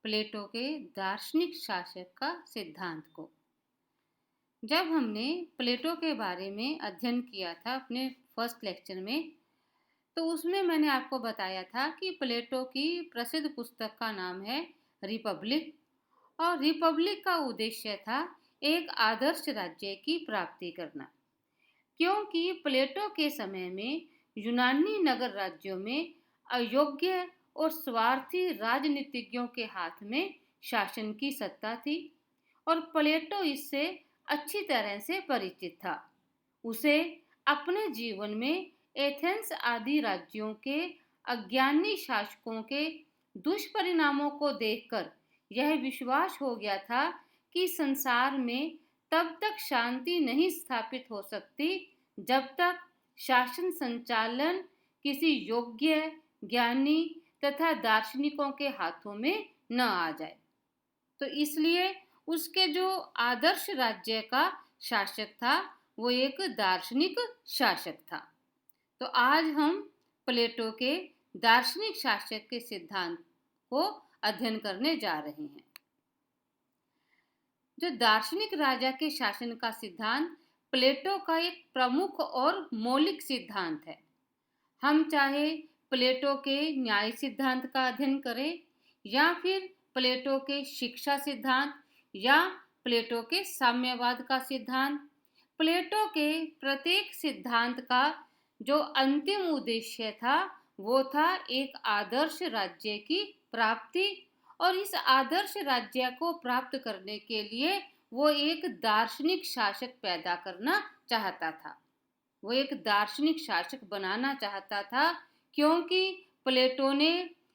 प्लेटो के दार्शनिक शासक का सिद्धांत को। जब हमने प्लेटो के बारे में अध्ययन किया था अपने फर्स्ट लेक्चर में, तो उसमें मैंने आपको बताया था कि प्लेटो की प्रसिद्ध पुस्तक का नाम है रिपब्लिक, और रिपब्लिक का उद्देश्य था एक आदर्श राज्य की प्राप्ति करना। क्योंकि प्लेटो के समय में यूनानी नगर राज्यों में अयोग्य और स्वार्थी राजनीतिज्ञों के हाथ में शासन की सत्ता थी, और प्लेटो इससे अच्छी तरह से परिचित था। उसे अपने जीवन में एथेंस आदि राज्यों के अज्ञानी शासकों के दुष्परिणामों को देखकर यह विश्वास हो गया था कि संसार में तब तक शांति नहीं स्थापित हो सकती जब तक शासन संचालन किसी योग्य, ज्ञानी तथा दार्शनिकों के हाथों में न आ जाए। तो इसलिए उसके जो आदर्श राज्य का शासक था वो एक दार्शनिक शासक था। तो आज हम प्लेटो के दार्शनिक शासक के सिद्धांत को अध्ययन करने जा रहे हैं। जो दार्शनिक राजा के शासन का सिद्धांत प्लेटो का एक प्रमुख और मौलिक सिद्धांत है। हम चाहे प्लेटो के न्याय सिद्धांत का अध्ययन करें या फिर प्लेटो के शिक्षा सिद्धांत या प्लेटो के साम्यवाद का सिद्धांत, प्लेटो के प्रत्येक सिद्धांत का जो अंतिम उद्देश्य था वो था एक आदर्श राज्य की प्राप्ति, और इस आदर्श राज्य को प्राप्त करने के लिए वो एक दार्शनिक शासक पैदा करना चाहता था। वो एक दार्शनिक शासक बनाना चाहता था, क्योंकि प्लेटो ने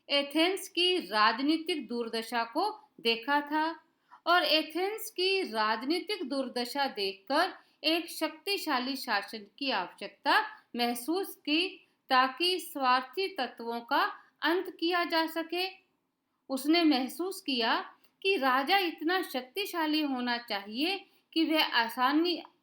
एथेंस की राजनीतिक दुर्दशा को देखा था, और एथेंस की राजनीतिक दुर्दशा देखकर एक शक्तिशाली शासन की आवश्यकता महसूस की ताकि स्वार्थी तत्वों का अंत किया जा सके। उसने महसूस किया कि राजा इतना शक्तिशाली होना चाहिए कि वह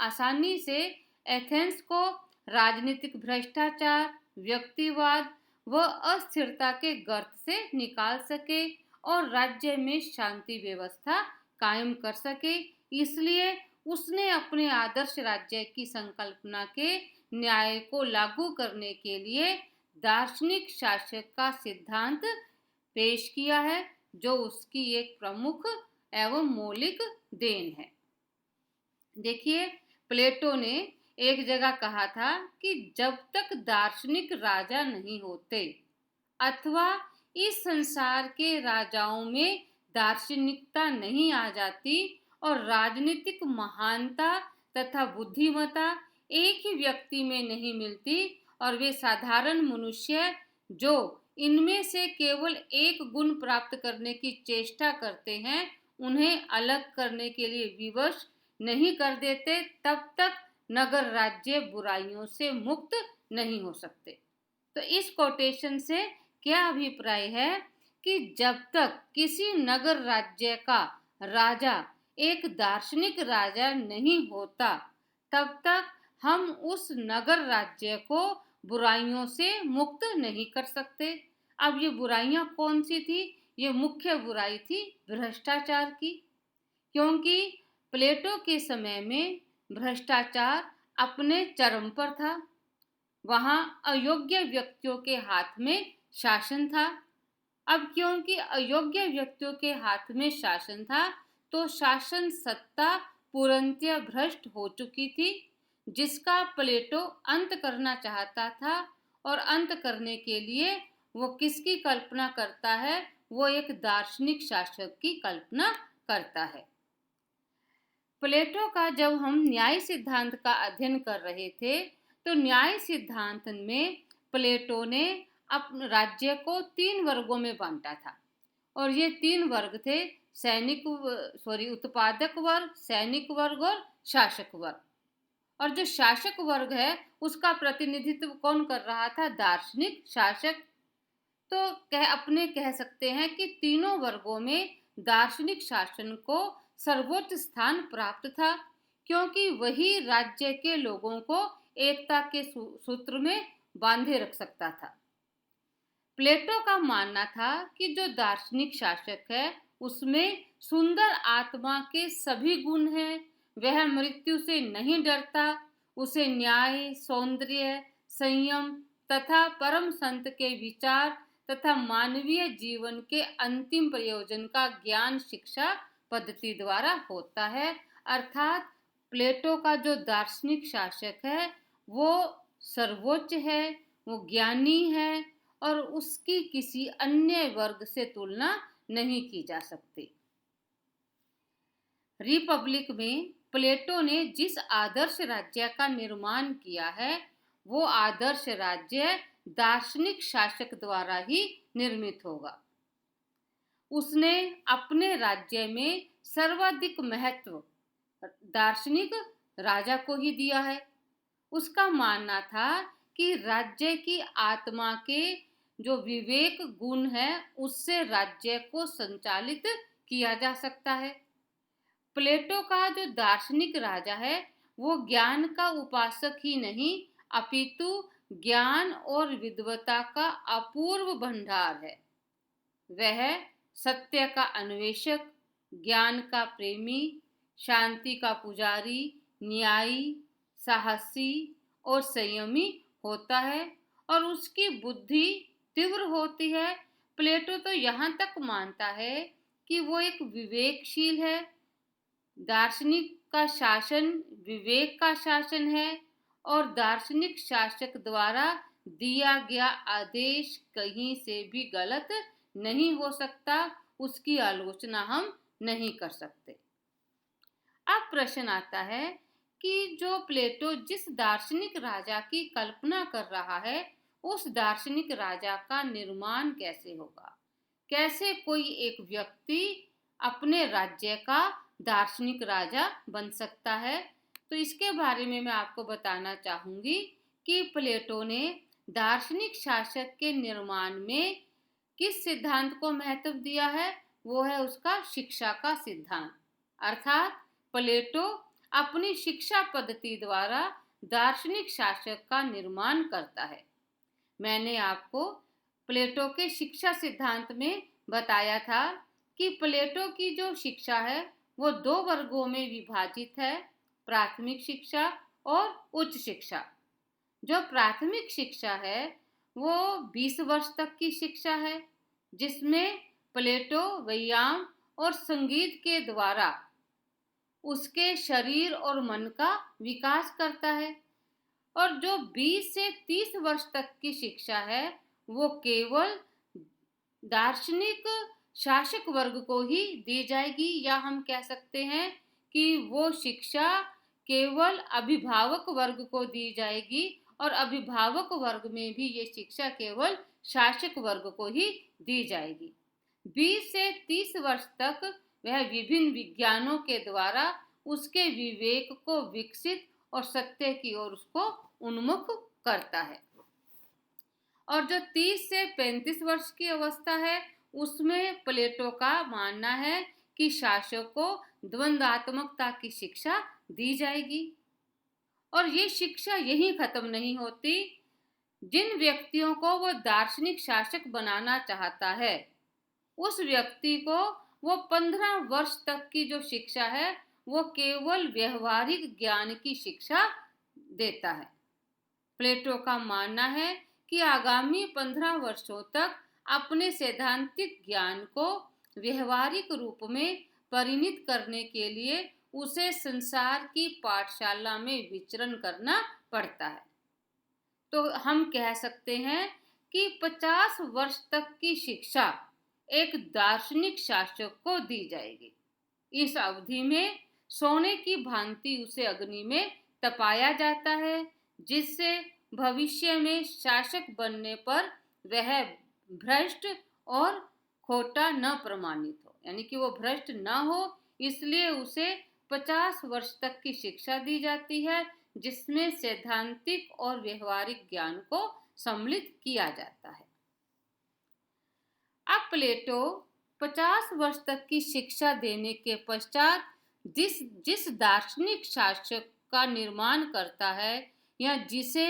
आसानी से एथेंस को राजनीतिक भ्रष्टाचार, व्यक्तिवाद व अस्थिरता के गर्त से निकाल सके और राज्य में शांति व्यवस्था कायम कर सके। इसलिए उसने अपने आदर्श राज्य की संकल्पना के न्याय को लागू करने के लिए दार्शनिक शासक का सिद्धांत पेश किया है, जो उसकी एक प्रमुख एवं मौलिक देन है। देखिए, प्लेटो ने एक जगह कहा था कि जब तक दार्शनिक राजा नहीं होते अथवा इस संसार के राजाओं में दार्शनिकता नहीं आ जाती और राजनीतिक महानता तथा बुद्धिमत्ता एक ही व्यक्ति में नहीं मिलती और वे साधारण मनुष्य जो इनमें से केवल एक गुण प्राप्त करने की चेष्टा करते हैं उन्हें अलग करने के लिए विवश नहीं कर देते, तब तक नगर राज्य बुराइयों से मुक्त नहीं हो सकते। तो इस कोटेशन से क्या अभिप्राय है कि जब तक किसी नगर राज्य का राजा एक दार्शनिक राजा नहीं होता तब तक हम उस नगर राज्य को बुराइयों से मुक्त नहीं कर सकते। अब ये बुराइयां कौन सी थी? ये मुख्य बुराई थी भ्रष्टाचार की, क्योंकि प्लेटो के समय में भ्रष्टाचार अपने चरम पर था। वहां अयोग्य व्यक्तियों के हाथ में शासन था। अब क्योंकि अयोग्य व्यक्तियों के हाथ में शासन था तो शासन सत्ता पूर्णतः भ्रष्ट हो चुकी थी, जिसका प्लेटो अंत करना चाहता था। और अंत करने के लिए वो किसकी कल्पना करता है? वो एक दार्शनिक शासक की कल्पना करता है। प्लेटो का जब हम न्याय सिद्धांत का अध्ययन कर रहे थे तो न्याय सिद्धांत में प्लेटो ने अपने राज्य को 3 वर्गों में बांटा था, और ये 3 वर्ग थे उत्पादक वर्ग, सैनिक वर्ग और शासक वर्ग। और जो शासक वर्ग है उसका प्रतिनिधित्व कौन कर रहा था? दार्शनिक शासक। तो कह सकते हैं कि तीनों वर्गों में दार्शनिक शासन को सर्वोच्च स्थान प्राप्त था, क्योंकि वही राज्य के लोगों को एकता के सूत्र में बांधे रख सकता था। प्लेटो का मानना था कि जो दार्शनिक शासक है उसमें सुंदर आत्मा के सभी गुण हैं, वह मृत्यु से नहीं डरता, उसे न्याय, सौंदर्य, संयम तथा परम संत के विचार तथा मानवीय जीवन के अंतिम प्रयोजन का ज्ञान शिक्षा पद्धति द्वारा होता है। अर्थात प्लेटो का जो दार्शनिक शासक है वो सर्वोच्च है, वो ज्ञानी है और उसकी किसी अन्य वर्ग से तुलना नहीं की जा सकती। रिपब्लिक में प्लेटो ने जिस आदर्श राज्य का निर्माण किया है वो आदर्श राज्य दार्शनिक शासक द्वारा ही निर्मित होगा। उसने अपने राज्य में सर्वाधिक महत्व दार्शनिक राजा को ही दिया है। उसका मानना था कि राज्य की आत्मा के जो विवेक गुण है उससे राज्य को संचालित किया जा सकता है। प्लेटो का जो दार्शनिक राजा है वो ज्ञान का उपासक ही नहीं अपितु ज्ञान और विद्वता का अपूर्व भंडार है। वह सत्य का अन्वेषक, ज्ञान का प्रेमी, शांति का पुजारी, न्यायी, साहसी और संयमी होता है और उसकी बुद्धि तीव्र होती है। प्लेटो तो यहाँ तक मानता है कि वो एक विवेकशील है। दार्शनिक का शासन विवेक का शासन है और दार्शनिक शासक द्वारा दिया गया आदेश कहीं से भी गलत नहीं हो सकता, उसकी आलोचना हम नहीं कर सकते। अब प्रश्न आता है कि जो प्लेटो जिस दार्शनिक राजा की कल्पना कर रहा है उस दार्शनिक राजा का निर्माण कैसे होगा? कैसे कोई एक व्यक्ति अपने राज्य का दार्शनिक राजा बन सकता है? तो इसके बारे में मैं आपको बताना चाहूंगी कि प्लेटो ने दार्शनिक शासक के निर्माण में किस सिद्धांत को महत्व दिया है? वो है उसका शिक्षा का सिद्धांत। अर्थात प्लेटो अपनी शिक्षा पद्धति द्वारा दार्शनिक शासक का निर्माण करता है। मैंने आपको प्लेटो के शिक्षा सिद्धांत में बताया था कि प्लेटो की जो शिक्षा है वो दो वर्गों में विभाजित है, प्राथमिक शिक्षा और उच्च शिक्षा। जो प्राथमिक शिक्षा है वो 20 वर्ष तक की शिक्षा है जिसमें प्लेटो व्यायाम और संगीत के द्वारा उसके शरीर और मन का विकास करता है। और जो 20 से 30 वर्ष तक की शिक्षा है वो केवल दार्शनिक शासक वर्ग को ही दी जाएगी, या हम कह सकते हैं कि वो शिक्षा केवल अभिभावक वर्ग को दी जाएगी और अभिभावक वर्ग में भी ये शिक्षा केवल शासक वर्ग को ही दी जाएगी। 20 से 30 वर्ष तक वह विभिन्न विज्ञानों के द्वारा उसके विवेक को विकसित और सत्य की ओर उसको उन्मुख करता है। और जो 30 से 35 वर्ष की अवस्था है उसमें प्लेटो का मानना है कि शासक को द्वंद्वात्मकता की शिक्षा दी जाएगी। और ये शिक्षा यहीं खत्म नहीं होती। जिन व्यक्तियों को वो दार्शनिक शासक बनाना चाहता है उस व्यक्ति को वो 15 वर्ष तक की जो शिक्षा है वो केवल व्यवहारिक ज्ञान की शिक्षा देता है। प्लेटो का मानना है कि आगामी 15 वर्षों तक अपने सैद्धांतिक ज्ञान को व्यवहारिक रूप में परिणित करने के लिए उसे संसार की पाठशाला में विचरण करना पड़ता है। तो हम कह सकते हैं कि 50 वर्ष तक की शिक्षा एक दार्शनिक शासक को दी जाएगी। इस अवधि में सोने की भांति उसे अग्नि में तपाया जाता है जिससे भविष्य में शासक बनने पर वह भ्रष्ट और खोटा न प्रमाणित हो, यानी कि वो भ्रष्ट न हो, इसलिए उसे 50 वर्ष तक की शिक्षा दी जाती है जिसमें सैद्धांतिक और व्यवहारिक ज्ञान को सम्मिलित किया जाता है। अब प्लेटो 50 वर्ष तक की शिक्षा देने के पश्चात जिस दार्शनिक शासक का निर्माण करता है या जिसे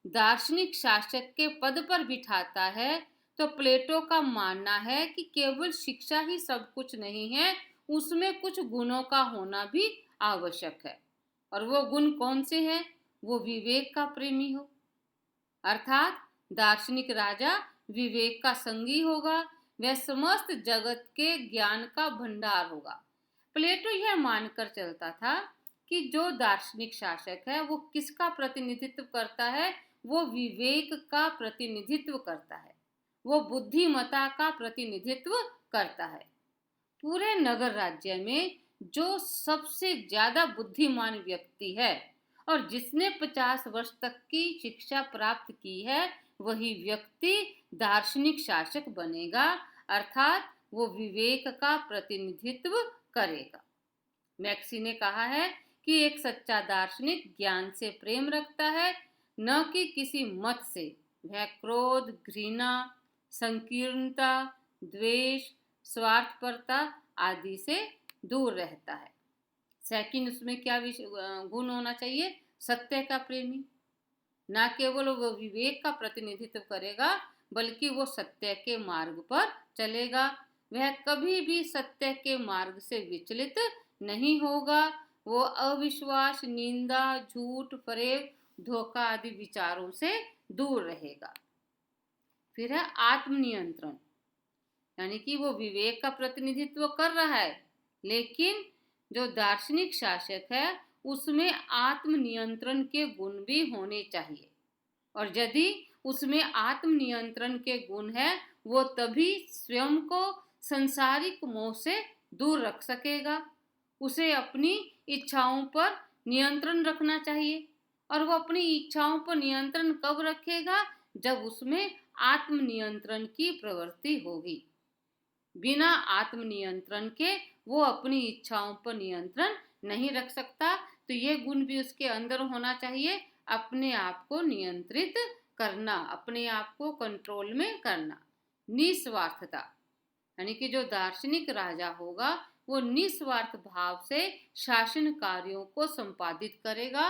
दार्शनिक शासक के पद पर बिठाता है तो प्लेटो का मानना है कि केवल शिक्षा ही सब कुछ नहीं है, उसमें कुछ गुणों का होना भी आवश्यक है। और वो गुण कौन से हैं? वो विवेक का प्रेमी हो, अर्थात दार्शनिक राजा विवेक का संगी होगा, वह समस्त जगत के ज्ञान का भंडार होगा। प्लेटो यह मानकर चलता था कि जो दार्शनिक शासक है वो किसका प्रतिनिधित्व करता है? वो विवेक का प्रतिनिधित्व करता है, वो बुद्धिमता का प्रतिनिधित्व करता है। पूरे नगर राज्य में जो सबसे ज्यादा बुद्धिमान व्यक्ति है और जिसने 50 वर्ष तक की शिक्षा प्राप्त की है, वही व्यक्ति दार्शनिक शासक बनेगा, अर्थात वो विवेक का प्रतिनिधित्व करेगा। मैक्सी ने कहा है कि एक सच्चा दार्शनिक ज्ञान से प्रेम रखता है, न कि किसी मत से। वह क्रोध, घृणा, संकीर्णता, द्वेष, स्वार्थपरता आदि से दूर रहता है। सेकंड, उसमें क्या गुण होना चाहिए? सत्य का प्रेमी। न केवल वो विवेक का प्रतिनिधित्व करेगा, बल्कि वो सत्य के मार्ग पर चलेगा। वह कभी भी सत्य के मार्ग से विचलित नहीं होगा। वो अविश्वास, निंदा, झूठ, फरेब, धोखा आदि विचारों से दूर रहेगा। फिर है आत्मनियंत्रण, यानी कि वो विवेक का प्रतिनिधित्व कर रहा है, लेकिन जो दार्शनिक शासक है उसमें आत्मनियंत्रण के गुण भी होने चाहिए। और यदि उसमें आत्मनियंत्रण के गुण है, वो तभी स्वयं को संसारिक मोह से दूर रख सकेगा। उसे अपनी इच्छाओं पर नियंत्रण रखना चाहिए। और वो अपनी इच्छाओं पर नियंत्रण कब रखेगा? जब उसमें आत्मनियंत्रण की प्रवृत्ति होगी। बिना आत्मनियंत्रण के वो अपनी इच्छाओं पर नियंत्रण नहीं रख सकता। तो ये गुण भी उसके अंदर होना चाहिए, अपने आप को नियंत्रित करना, अपने आप को कंट्रोल में करना। निस्वार्थता, यानी कि जो दार्शनिक राजा होगा वो निस्वार्थ भाव से शासन कार्यों को संपादित करेगा।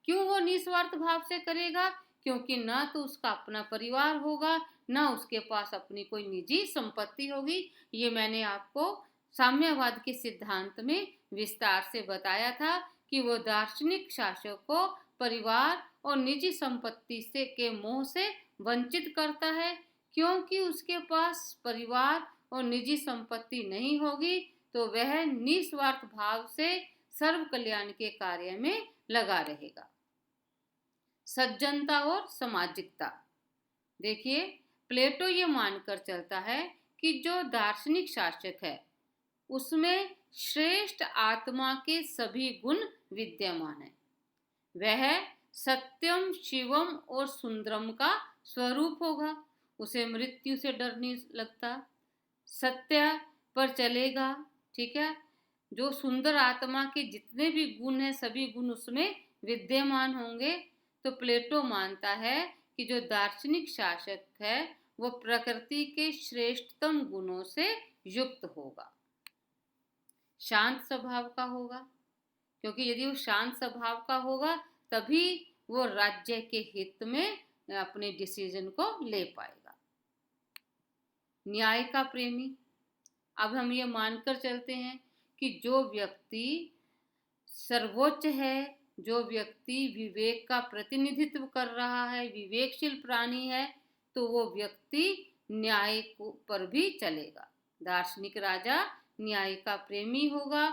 क्यों वो निस्वार्थ भाव से करेगा? क्योंकि ना तो उसका अपना परिवार होगा, ना उसके पास अपनी कोई निजी संपत्ति होगी। ये मैंने आपको साम्यवाद के सिद्धांत में विस्तार से बताया था कि वो दार्शनिक शासक को परिवार और निजी संपत्ति से के मोह से वंचित करता है। क्योंकि उसके पास परिवार और निजी संपत्ति नहीं होगी, तो वह निस्वार्थ भाव से सर्व कल्याण के कार्य में लगा रहेगा। सज्जनता और सामाजिकता, देखिए प्लेटो ये मानकर चलता है कि जो दार्शनिक शासक है उसमें श्रेष्ठ आत्मा के सभी गुण विद्यमान है। वह सत्यम, शिवम और सुंदरम का स्वरूप होगा। उसे मृत्यु से डर नहीं लगता, सत्य पर चलेगा। ठीक है, जो सुंदर आत्मा के जितने भी गुण हैं सभी गुण उसमें विद्यमान होंगे। तो प्लेटो मानता है कि जो दार्शनिक शासक है वो प्रकृति के श्रेष्ठतम गुणों से युक्त होगा। शांत स्वभाव का होगा, क्योंकि यदि वो शांत स्वभाव का होगा तभी वो राज्य के हित में अपने डिसीजन को ले पाएगा। न्याय का प्रेमी, अब हम ये मानकर चलते हैं कि जो व्यक्ति सर्वोच्च है, जो व्यक्ति विवेक का प्रतिनिधित्व कर रहा है, विवेकशील प्राणी है, तो वो व्यक्ति न्याय पर भी चलेगा। दार्शनिक राजा न्याय का प्रेमी होगा।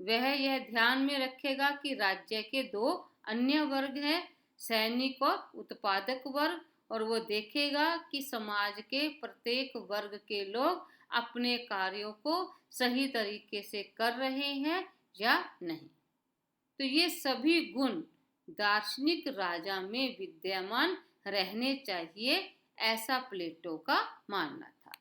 वह यह ध्यान में रखेगा कि राज्य के दो अन्य वर्ग हैं, सैनिक और उत्पादक वर्ग, और वो देखेगा कि समाज के प्रत्येक वर्ग के लोग अपने कार्यों को सही तरीके से कर रहे हैं या नहीं। तो ये सभी गुण दार्शनिक राजा में विद्यमान रहने चाहिए, ऐसा प्लेटो का मानना था।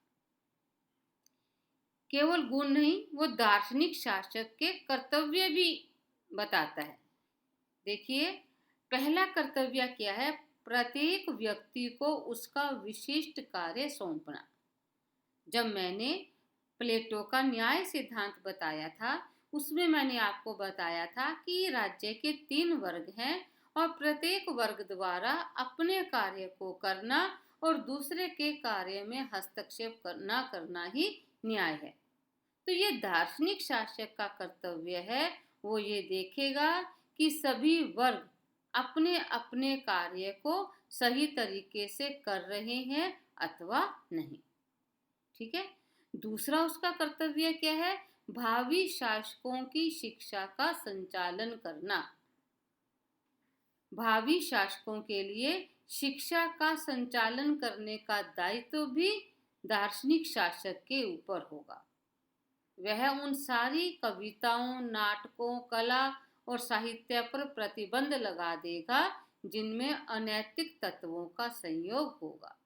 केवल गुण नहीं, वो दार्शनिक शासक के कर्तव्य भी बताता है। देखिए, पहला कर्तव्य क्या है? प्रत्येक व्यक्ति को उसका विशिष्ट कार्य सौंपना। जब मैंने प्लेटो का न्याय सिद्धांत बताया था उसमें मैंने आपको बताया था कि राज्य के 3 वर्ग हैं और प्रत्येक वर्ग द्वारा अपने कार्य को करना और दूसरे के कार्य में हस्तक्षेप न करना ही न्याय है। तो ये दार्शनिक शासक का कर्तव्य है, वो ये देखेगा कि सभी वर्ग अपने अपने कार्य को सही तरीके से कर रहे हैं अथवा नहीं। ठीक है। दूसरा उसका कर्तव्य क्या है? भावी शासकों की शिक्षा का संचालन करना। भावी शासकों के लिए शिक्षा का संचालन करने का दायित्व भी दार्शनिक शासक के ऊपर होगा। वह उन सारी कविताओं, नाटकों, कला और साहित्य पर प्रतिबंध लगा देगा जिनमें अनैतिक तत्वों का संयोग होगा।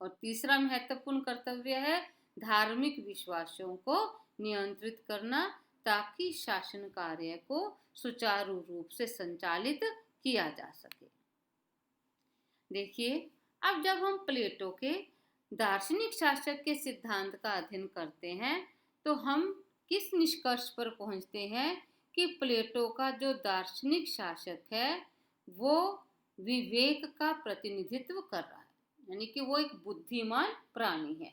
और तीसरा महत्वपूर्ण कर्तव्य है धार्मिक विश्वासों को नियंत्रित करना, ताकि शासन कार्य को सुचारू रूप से संचालित किया जा सके। देखिए, अब जब हम प्लेटो के दार्शनिक शासक के सिद्धांत का अध्ययन करते हैं तो हम किस निष्कर्ष पर पहुंचते हैं कि प्लेटो का जो दार्शनिक शासक है वो विवेक का प्रतिनिधित्व कर रहा है, यानी कि वो एक बुद्धिमान प्राणी है।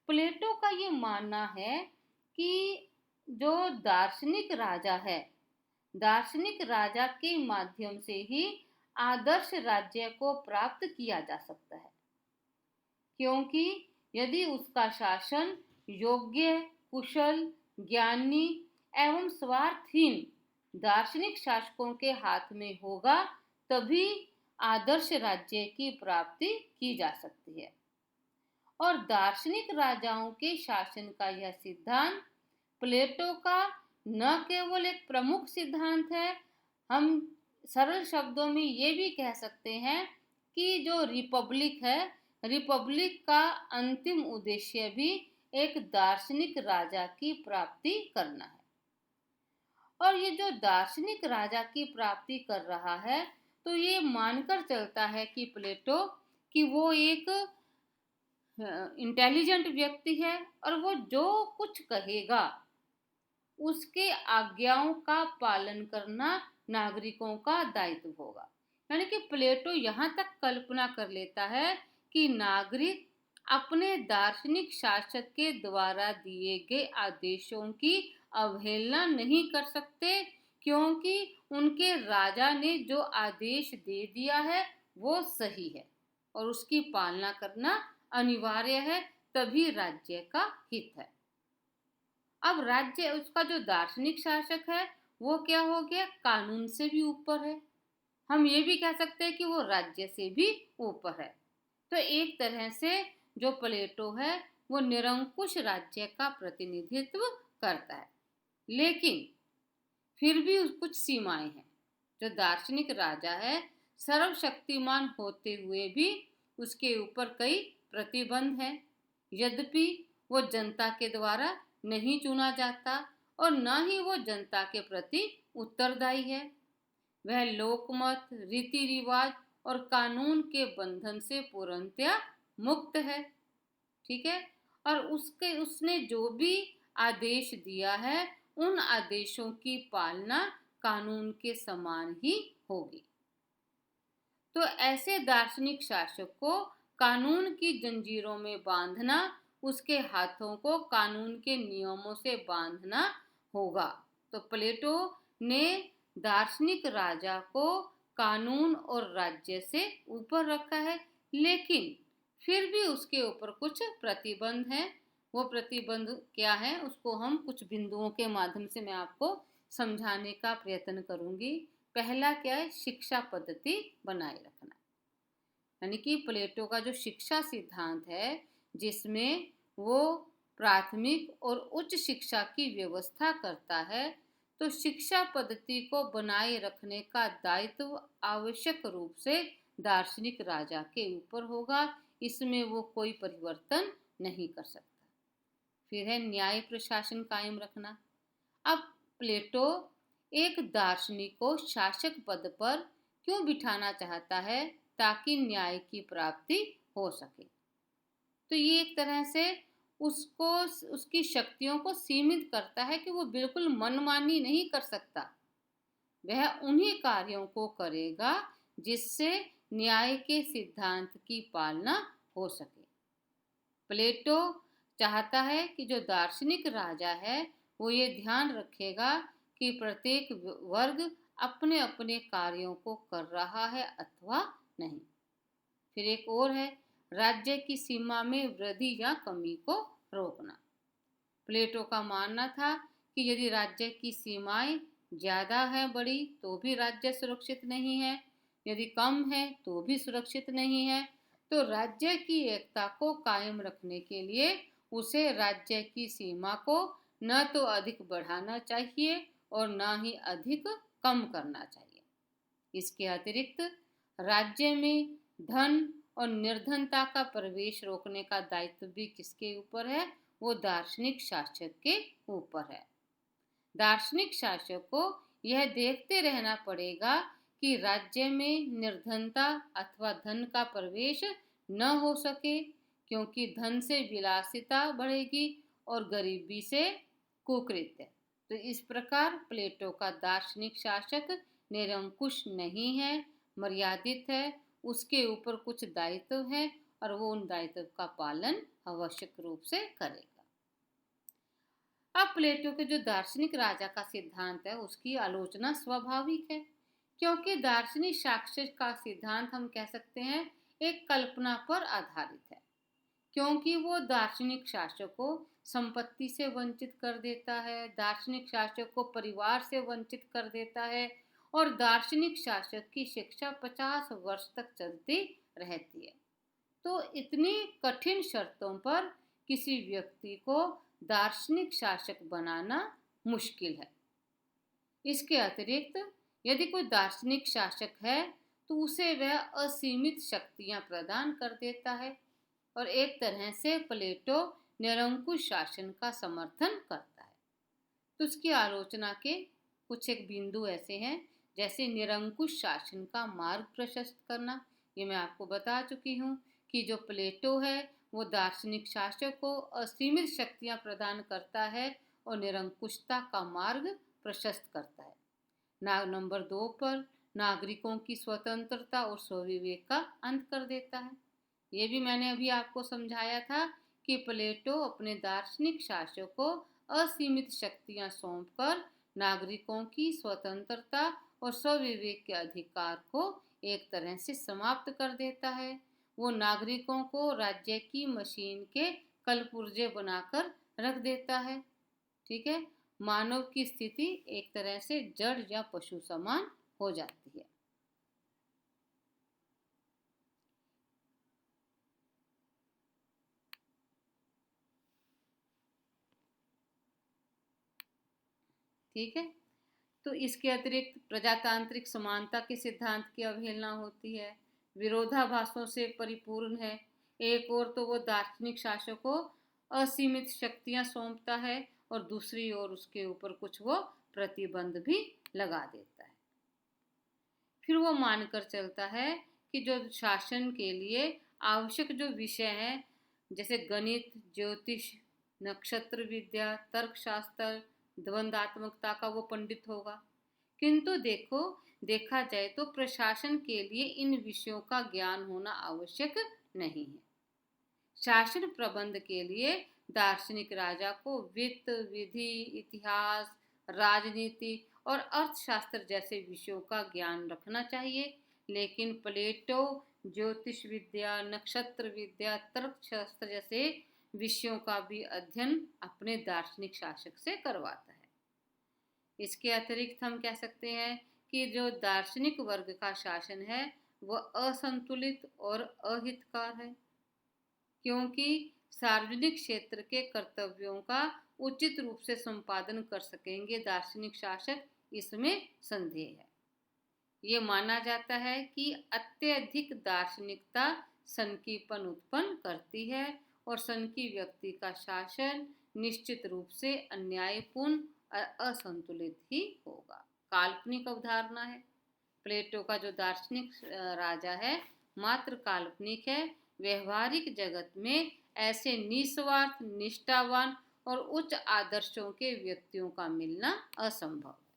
प्लेटो का ये मानना है कि जो दार्शनिक राजा है, दार्शनिक राजा के माध्यम से ही आदर्श राज्य को प्राप्त किया जा सकता है, क्योंकि यदि उसका शासन योग्य, कुशल, ज्ञानी एवं स्वार्थहीन दार्शनिक शासकों के हाथ में होगा, तभी आदर्श राज्य की प्राप्ति की जा सकती है। और दार्शनिक राजाओं के शासन का यह सिद्धांत प्लेटो का न केवल एक प्रमुख सिद्धांत है, हम सरल शब्दों में ये भी कह सकते हैं कि जो रिपब्लिक है, रिपब्लिक का अंतिम उद्देश्य भी एक दार्शनिक राजा की प्राप्ति करना है। और ये जो दार्शनिक राजा की प्राप्ति कर रहा है, तो ये मानकर चलता है कि प्लेटो कि वो एक इंटेलिजेंट व्यक्ति है और वो जो कुछ कहेगा उसके आज्ञाओं का पालन करना नागरिकों का दायित्व होगा। यानी कि प्लेटो यहाँ तक कल्पना कर लेता है कि नागरिक अपने दार्शनिक शासक के द्वारा दिए गए आदेशों की अवहेलना नहीं कर सकते, क्योंकि उनके राजा ने जो आदेश दे दिया है वो सही है और उसकी पालना करना अनिवार्य है, तभी राज्य का हित है। अब राज्य, उसका जो दार्शनिक शासक है वो क्या हो गया? कानून से भी ऊपर है। हम ये भी कह सकते हैं कि वो राज्य से भी ऊपर है। तो एक तरह से जो प्लेटो है वो निरंकुश राज्य का प्रतिनिधित्व करता है, लेकिन फिर भी कुछ सीमाएं हैं। जो दार्शनिक राजा है सर्वशक्तिमान होते हुए भी उसके ऊपर कई प्रतिबंध हैं। यद्यपि वो जनता के द्वारा नहीं चुना जाता और न ही वो जनता के प्रति उत्तरदायी है। वह लोकमत, रीति रिवाज और कानून के बंधन से पूर्णतया मुक्त है। ठीक है। और उसने जो भी आदेश दिया है उन आदेशों की पालना कानून के समान ही होगी। तो ऐसे दार्शनिक शासक को कानून की जंजीरों में बांधना, उसके हाथों को कानून के नियमों से बांधना होगा। तो प्लेटो ने दार्शनिक राजा को कानून और राज्य से ऊपर रखा है, लेकिन फिर भी उसके ऊपर कुछ प्रतिबंध हैं। वो प्रतिबंध क्या है उसको हम कुछ बिंदुओं के माध्यम से मैं आपको समझाने का प्रयत्न करूंगी। पहला क्या है? शिक्षा पद्धति बनाए रखना। यानी कि प्लेटो का जो शिक्षा सिद्धांत है जिसमें वो प्राथमिक और उच्च शिक्षा की व्यवस्था करता है, तो शिक्षा पद्धति को बनाए रखने का दायित्व आवश्यक रूप से दार्शनिक राजा के ऊपर होगा। इसमें वो कोई परिवर्तन नहीं कर सकता। फिर है न्याय प्रशासन कायम रखना। अब प्लेटो एक दार्शनिक को शासक पद पर क्यों बिठाना चाहता है? ताकि न्याय की प्राप्ति हो सके। तो ये एक तरह से उसको, उसकी शक्तियों को सीमित करता है कि वो बिल्कुल मनमानी नहीं कर सकता। वह उन्हीं कार्यों को करेगा जिससे न्याय के सिद्धांत की पालना हो सके। प्लेटो चाहता है कि जो दार्शनिक राजा है वो ये ध्यान रखेगा कि प्रत्येक वर्ग अपने अपने कार्यों को कर रहा है अथवा नहीं। फिर एक और है, राज्य की सीमा में वृद्धि या कमी को रोकना। प्लेटो का मानना था कि यदि राज्य की सीमाएं ज़्यादा है बड़ी तो भी राज्य सुरक्षित नहीं है, यदि कम है तो भी सुरक्षित नहीं है। तो राज्य की एकता को कायम रखने के लिए उसे राज्य की सीमा को न तो अधिक बढ़ाना चाहिए और न ही अधिक कम करना चाहिए। इसके अतिरिक्त राज्य में धन और निर्धनता का प्रवेश रोकने का दायित्व भी किसके ऊपर है? वो दार्शनिक शासक के ऊपर है। दार्शनिक शासक को यह देखते रहना पड़ेगा कि राज्य में निर्धनता अथवा धन का प्रवेश न हो सके, क्योंकि धन से विलासिता बढ़ेगी और गरीबी से कुकृत्य। तो इस प्रकार प्लेटो का दार्शनिक शासक निरंकुश नहीं है, मर्यादित है, उसके ऊपर कुछ दायित्व है और वो उन दायित्व का पालन आवश्यक रूप से करेगा। अब प्लेटो के जो दार्शनिक राजा का सिद्धांत है उसकी आलोचना स्वाभाविक है, क्योंकि दार्शनिक शासक का सिद्धांत हम कह सकते हैं एक कल्पना पर आधारित है, क्योंकि वो दार्शनिक शासक को संपत्ति से वंचित कर देता है, दार्शनिक शासक को परिवार से वंचित कर देता है और दार्शनिक शासक की शिक्षा 50 वर्ष तक चलती रहती है। तो इतनी कठिन शर्तों पर किसी व्यक्ति को दार्शनिक शासक बनाना मुश्किल है। इसके अतिरिक्त यदि कोई दार्शनिक शासक है तो उसे वह असीमित शक्तियां प्रदान कर देता है और एक तरह से प्लेटो निरंकुश शासन का समर्थन करता है। तो उसकी आलोचना के कुछ एक बिंदु ऐसे हैं, जैसे निरंकुश शासन का मार्ग प्रशस्त करना। ये मैं आपको बता चुकी हूँ कि जो प्लेटो है वो दार्शनिक शासक को असीमित शक्तियाँ प्रदान करता है और निरंकुशता का मार्ग प्रशस्त करता है। नंबर 2 पर नागरिकों की स्वतंत्रता और स्वविवेक का अंत कर देता है। ये भी मैंने अभी आपको समझाया था कि प्लेटो अपने दार्शनिक शासक को असीमित शक्तियां सौंपकर नागरिकों की स्वतंत्रता और स्वविवेक के अधिकार को एक तरह से समाप्त कर देता है। वो नागरिकों को राज्य की मशीन के कलपुर्जे बनाकर रख देता है। ठीक है, मानव की स्थिति एक तरह से जड़ या पशु समान हो जाती है। ठीक है, तो इसके अतिरिक्त प्रजातांत्रिक समानता के सिद्धांत की अवहेलना होती है, विरोधाभासों से परिपूर्ण है। एक ओर तो वो दार्शनिक शासक को असीमित शक्तियां सौंपता है और दूसरी ओर उसके ऊपर कुछ वो प्रतिबंध भी लगा देता है। फिर वो मानकर चलता है कि जो शासन के लिए आवश्यक जो विषय हैं, जैसे गणित, ज्योतिष, नक्षत्र विद्या, तर्कशास्त्र, द्वंद्वात्मकता का वो पंडित होगा। किंतु देखा जाए तो प्रशासन के लिए इन विषयों का ज्ञान होना आवश्यक नहीं है। शासन प्रबंध के लिए दार्शनिक राजा को वित्त, विधि, इतिहास, राजनीति और अर्थशास्त्र जैसे विषयों का ज्ञान रखना चाहिए, लेकिन प्लेटो ज्योतिष विद्या, नक्षत्र विद्या, तर्कशास्त्र जैसे विषयों का भी अध्ययन अपने दार्शनिक शासक से करवाता है। इसके अतिरिक्त हम कह सकते हैं कि जो दार्शनिक वर्ग का शासन है वह असंतुलित और अहितकार है, क्योंकि सार्वजनिक क्षेत्र के कर्तव्यों का उचित रूप से संपादन कर सकेंगे दार्शनिक शासक, इसमें संदेह है। ये माना जाता है कि अत्यधिक दार्शनिकता सनकीपन उत्पन्न करती है और सनकी व्यक्ति का शासन निश्चित रूप से अन्यायपूर्ण और असंतुलित ही होगा। काल्पनिक अवधारणा है। प्लेटो का जो दार्शनिक राजा है मात्र काल्पनिक है। व्यवहारिक जगत में ऐसे निस्वार्थ, निष्ठावान और उच्च आदर्शों के व्यक्तियों का मिलना असंभव है।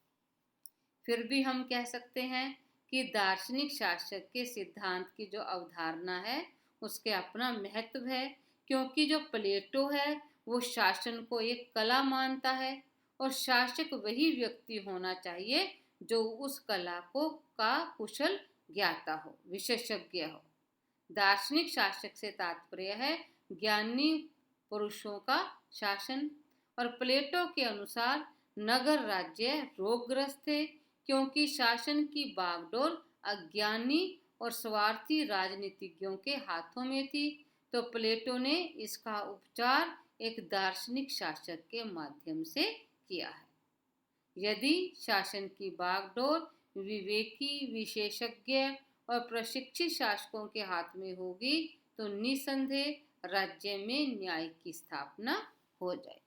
फिर भी हम कह सकते हैं कि दार्शनिक शासक के सिद्धांत की जो अवधारणा है उसके अपना महत्व है, क्योंकि जो प्लेटो है वो शासन को एक कला मानता है और शासक वही व्यक्ति होना चाहिए जो उस कला को का कुशल ज्ञाता हो, विशेषज्ञ हो। दार्शनिक शासक से तात्पर्य है ज्ञानी पुरुषों का शासन। और प्लेटो के अनुसार नगर राज्य रोगग्रस्त थे, क्योंकि शासन की बागडोर अज्ञानी और स्वार्थी राजनीतिज्ञों के हाथों में थी। तो प्लेटो ने इसका उपचार एक दार्शनिक शासक के माध्यम से किया है। यदि शासन की बागडोर विवेकी, विशेषज्ञ और प्रशिक्षित शासकों के हाथ में होगी तो निसंदेह राज्य में न्याय की स्थापना हो जाएगी।